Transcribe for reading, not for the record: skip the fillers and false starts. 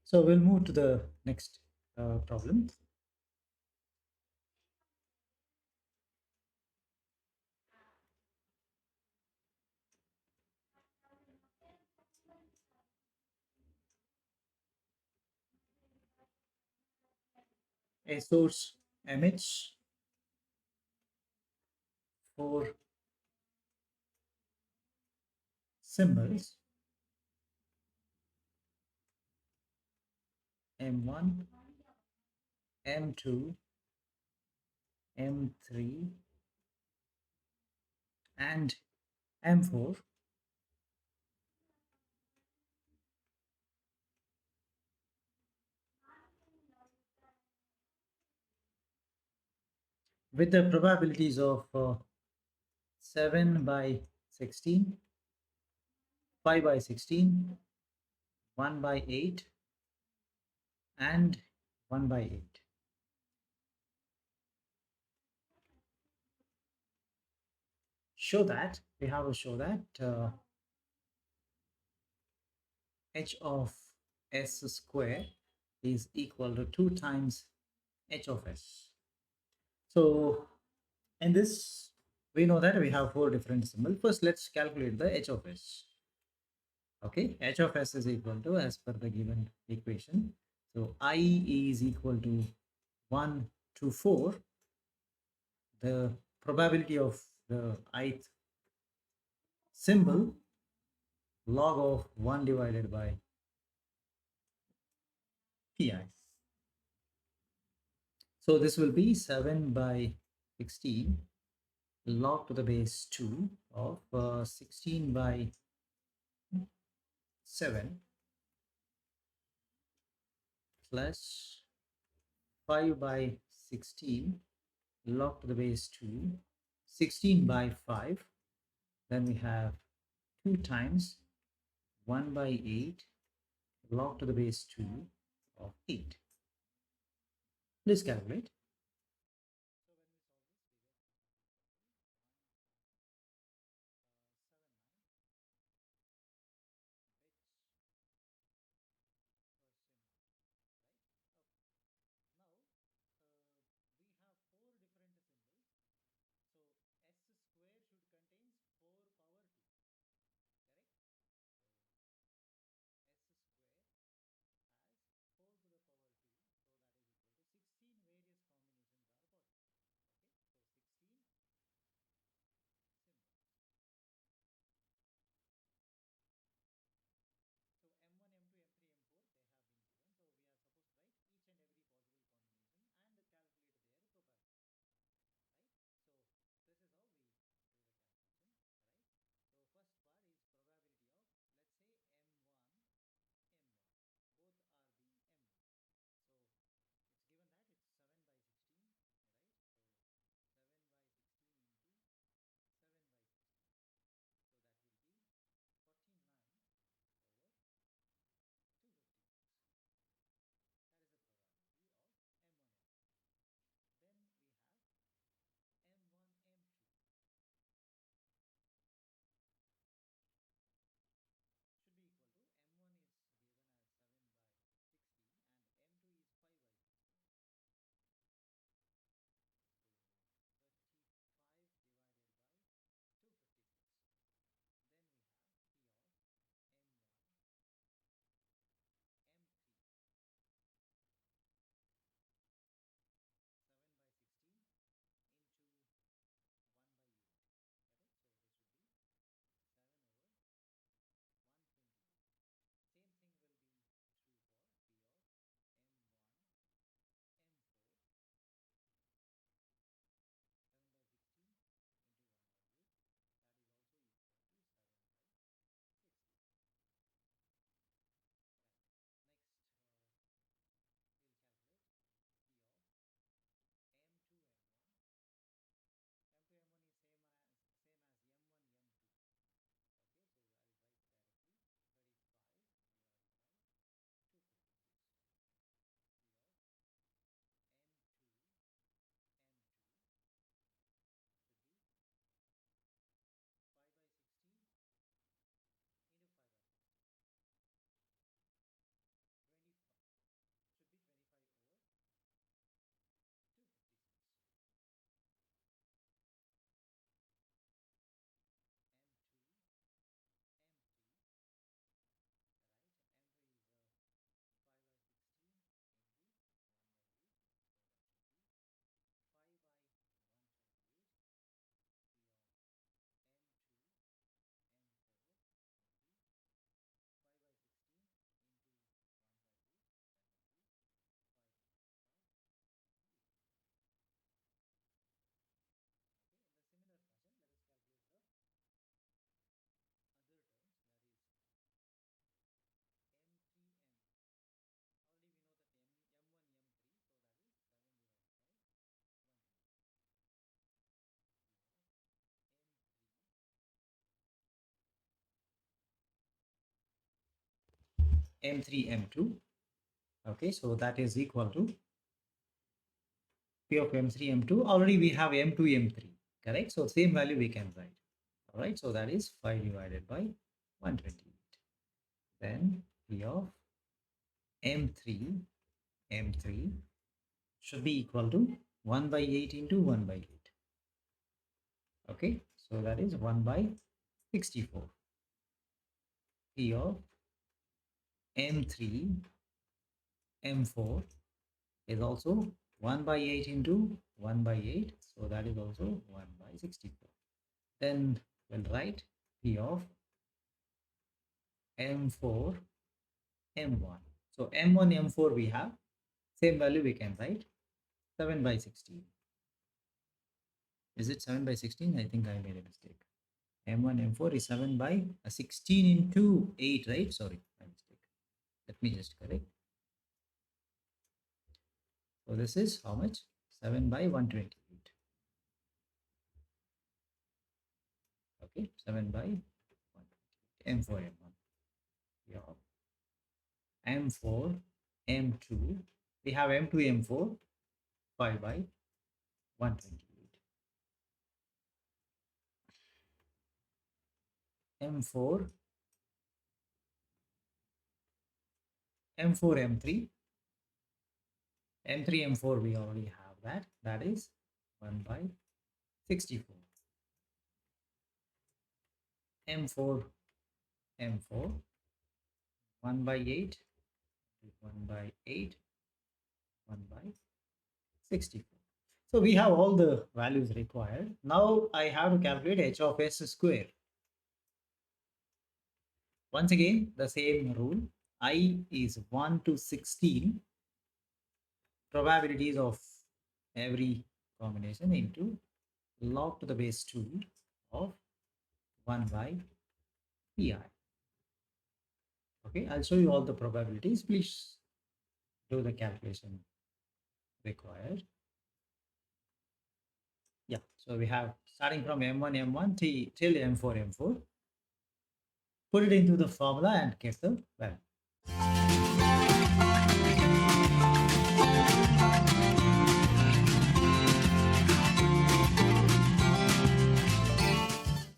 So we'll move to the next problem. A source emits four symbols M1, M2, M3, and M4 with the probabilities of 7 by 16, 5 by 16, 1 by 8, and 1 by 8. Show that we have to show that h of s square is equal to 2 times h of s. So in this, we know that we have four different symbols. First, let's calculate the h of s. Okay, h of s is equal to, as per the given equation, so I is equal to 1 to 4. The probability of the ith symbol, log of 1 divided by pi. So this will be 7 by 16 log to the base 2 of 16 by 7 plus 5 by 16 log to the base 2, 16 by 5. Then we have 2 times 1 by 8 log to the base 2 of 8. Please calculate. m3 m2. Okay, so that is equal to p of m3 m2. Already we have m2 m3, correct? So same value we can write. All right, so that is 5 divided by 128. Then p of m3 m3 should be equal to 1 by 8 into 1 by 8. Okay, so that is 1 by 64. P of m3 m4 is also 1 by 8 into 1 by 8, so that is also 1 by 64. Then we'll write P of m4 m1. So m1 m4 we have same value, we can write 7 by 16. Is it 7 by 16? I think I made a mistake. M1 M4 is 7 by 16 into 8, right? Sorry, my mistake. Let me just correct. So this is how much? 7 by 128. Okay, 7 by 128. M4 M1. Yeah. M4 M2. We have M2 M4 5 by 128. M4 M4 M3. M3 M4 we already have that. That is 1 by 64. M4 M4 1 by 8, 1 by 8, 1 by 64. So we have all the values required. Now I have to calculate h of s square. Once again, the same rule. I is 1 to 16 probabilities of every combination into log to the base 2 of 1 by pi. Okay, I'll show you all the probabilities. Please do the calculation required. Yeah, so we have starting from m1 m1 till m4 m4. Put it into the formula and get the value.